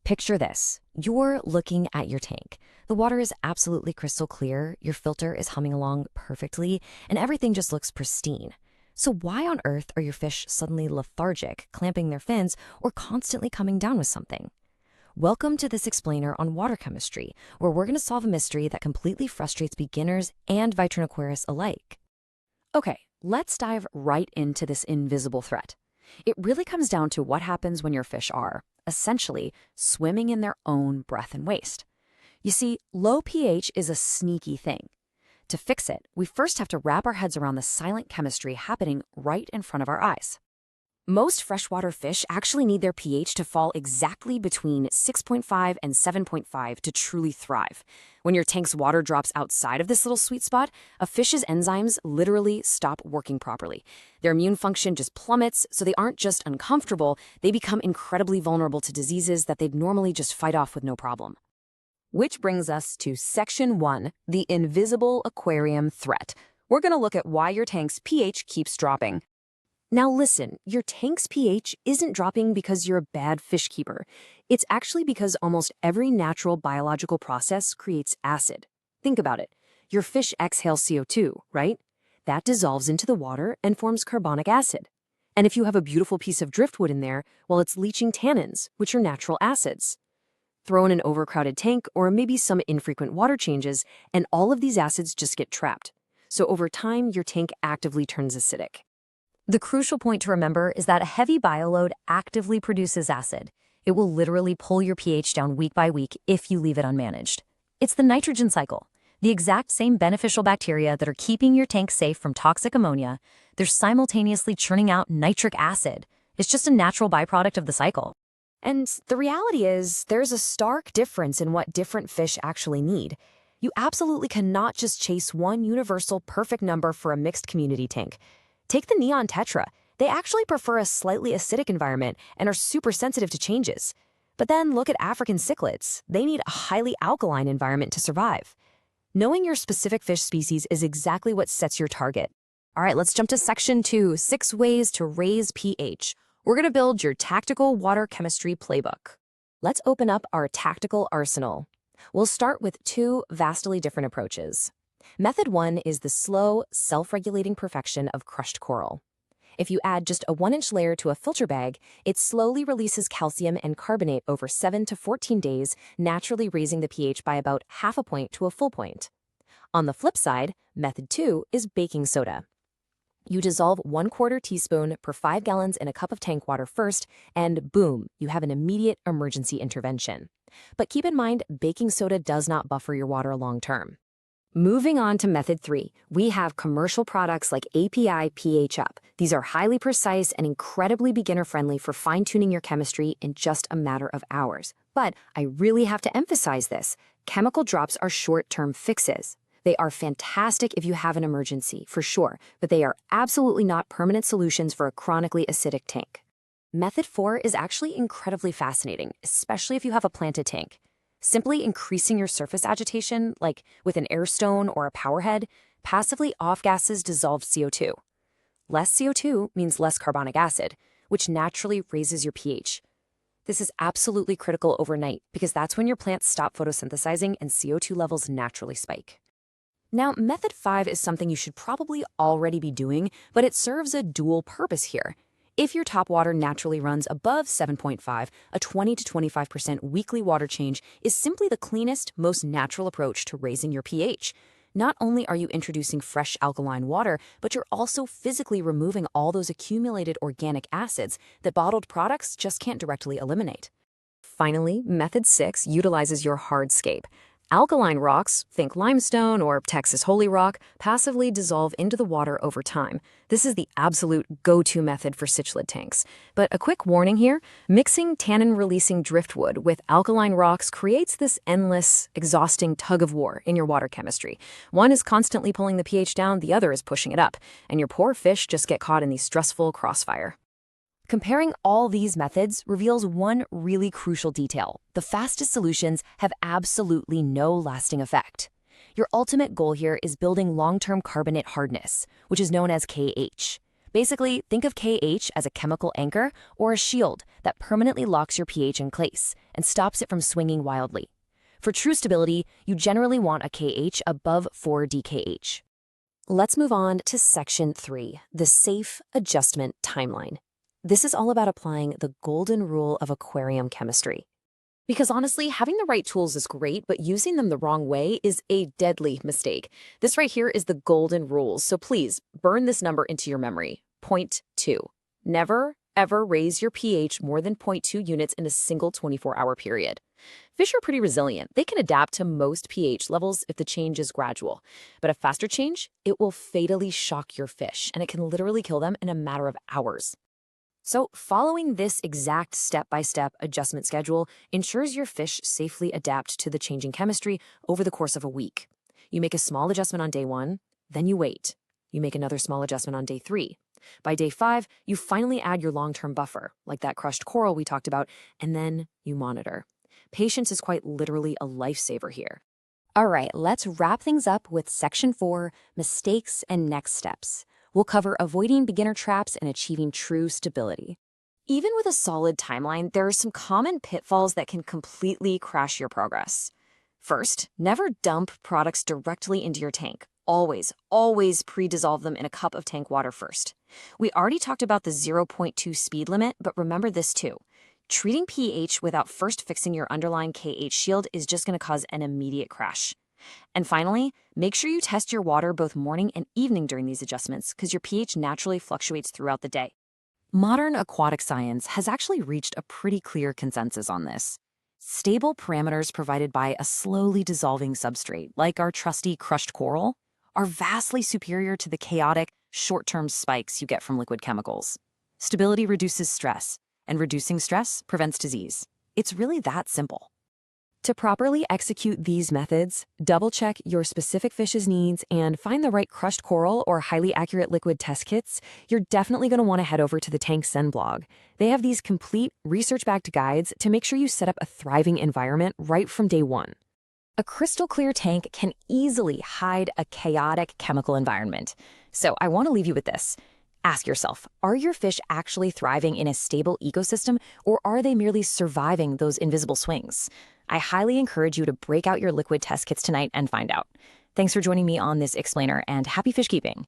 Picture this. You're looking at your tank. The water is absolutely crystal clear, your filter is humming along perfectly, and everything just looks pristine. So why on earth are your fish suddenly lethargic, clamping their fins, or constantly coming down with something? Welcome to this explainer on water chemistry, where we're going to solve a mystery that completely frustrates beginners and Vitrin aquarists alike. Okay, let's dive right into this invisible threat. It really comes down to what happens when your fish are, essentially, swimming in their own breath and waste. You see, low pH is a sneaky thing. To fix it, we first have to wrap our heads around the silent chemistry happening right in front of our eyes. Most freshwater fish actually need their pH to fall exactly between 6.5 and 7.5 to truly thrive. When your tank's water drops outside of this little sweet spot, a fish's enzymes literally stop working properly. Their immune function just plummets, so they aren't just uncomfortable, they become incredibly vulnerable to diseases that they'd normally just fight off with no problem. Which brings us to Section 1, the invisible aquarium threat. We're going to look at why your tank's pH keeps dropping. Now listen, your tank's pH isn't dropping because you're a bad fish keeper. It's actually because almost every natural biological process creates acid. Think about it. Your fish exhale CO2, right? That dissolves into the water and forms carbonic acid. And if you have a beautiful piece of driftwood in there, well, it's leaching tannins, which are natural acids. Throw in an overcrowded tank or maybe some infrequent water changes, and all of these acids just get trapped. So over time, your tank actively turns acidic. The crucial point to remember is that a heavy bioload actively produces acid. It will literally pull your pH down week by week if you leave it unmanaged. It's the nitrogen cycle. The exact same beneficial bacteria that are keeping your tank safe from toxic ammonia, they're simultaneously churning out nitric acid. It's just a natural byproduct of the cycle. And the reality is, there's a stark difference in what different fish actually need. You absolutely cannot just chase one universal perfect number for a mixed community tank. Take the neon tetra. They actually prefer a slightly acidic environment and are super sensitive to changes. But then look at African cichlids. They need a highly alkaline environment to survive. Knowing your specific fish species is exactly what sets your target. All right, let's jump to Section 2, 6 ways to raise pH. We're going to build your tactical water chemistry playbook. Let's open up our tactical arsenal. We'll start with two vastly different approaches. Method 1 is the slow, self-regulating perfection of crushed coral. If you add just a 1-inch layer to a filter bag, it slowly releases calcium and carbonate over 7 to 14 days, naturally raising the pH by about half a point to a full point. On the flip side, method 2 is baking soda. You dissolve 1/4 teaspoon per 5 gallons in a cup of tank water first, and boom, you have an immediate emergency intervention. But keep in mind, baking soda does not buffer your water long term. Moving on to method 3, we have commercial products like API pH Up. These are highly precise and incredibly beginner-friendly for fine-tuning your chemistry in just a matter of hours. But I really have to emphasize this. Chemical drops are short-term fixes. They are fantastic if you have an emergency, for sure, but they are absolutely not permanent solutions for a chronically acidic tank. Method 4 is actually incredibly fascinating, especially if you have a planted tank. Simply increasing your surface agitation, like with an air stone or a power head, passively off-gases dissolved CO2. Less CO2 means less carbonic acid, which naturally raises your pH. This is absolutely critical overnight because that's when your plants stop photosynthesizing and CO2 levels naturally spike. Now, method 5 is something you should probably already be doing, but it serves a dual purpose here. If your top water naturally runs above 7.5, a 20 to 25% weekly water change is simply the cleanest, most natural approach to raising your pH. Not only are you introducing fresh alkaline water, but you're also physically removing all those accumulated organic acids that bottled products just can't directly eliminate. Finally, method 6 utilizes your hardscape. Alkaline rocks, think limestone or Texas holy rock, passively dissolve into the water over time. This is the absolute go-to method for cichlid tanks. But a quick warning here, mixing tannin-releasing driftwood with alkaline rocks creates this endless, exhausting tug-of-war in your water chemistry. One is constantly pulling the pH down, the other is pushing it up, and your poor fish just get caught in the stressful crossfire. Comparing all these methods reveals one really crucial detail. The fastest solutions have absolutely no lasting effect. Your ultimate goal here is building long-term carbonate hardness, which is known as KH. Basically, think of KH as a chemical anchor or a shield that permanently locks your pH in place and stops it from swinging wildly. For true stability, you generally want a KH above 4 DKH. Let's move on to Section 3, the Safe Adjustment Timeline. This is all about applying the golden rule of aquarium chemistry. Because honestly, having the right tools is great, but using them the wrong way is a deadly mistake. This right here is the golden rule, so please burn this number into your memory. Point 2. Never, ever raise your pH more than 0.2 units in a single 24-hour period. Fish are pretty resilient. They can adapt to most pH levels if the change is gradual. But a faster change, it will fatally shock your fish, and it can literally kill them in a matter of hours. So following this exact step-by-step adjustment schedule ensures your fish safely adapt to the changing chemistry over the course of a week. You make a small adjustment on day 1, then you wait. You make another small adjustment on day 3. By day 5, you finally add your long-term buffer, like that crushed coral we talked about, and then you monitor. Patience is quite literally a lifesaver here. All right, let's wrap things up with Section 4, mistakes and next steps. We'll cover avoiding beginner traps and achieving true stability. Even with a solid timeline, there are some common pitfalls that can completely crash your progress. First, never dump products directly into your tank. Always pre-dissolve them in a cup of tank water first. We already talked about the 0.2 speed limit, but remember this too. Treating pH without first fixing your underlying KH shield is just going to cause an immediate crash. And finally, make sure you test your water both morning and evening during these adjustments because your pH naturally fluctuates throughout the day. Modern aquatic science has actually reached a pretty clear consensus on this. Stable parameters provided by a slowly dissolving substrate, like our trusty crushed coral, are vastly superior to the chaotic, short-term spikes you get from liquid chemicals. Stability reduces stress, and reducing stress prevents disease. It's really that simple. To properly execute these methods, double-check your specific fish's needs and find the right crushed coral or highly accurate liquid test kits. You're definitely going to want to head over to the TankZen blog. They have these complete, research-backed guides to make sure you set up a thriving environment right from day 1. A crystal-clear tank can easily hide a chaotic chemical environment. So I want to leave you with this. Ask yourself, are your fish actually thriving in a stable ecosystem, or are they merely surviving those invisible swings? I highly encourage you to break out your liquid test kits tonight and find out. Thanks for joining me on this explainer, and happy fish keeping.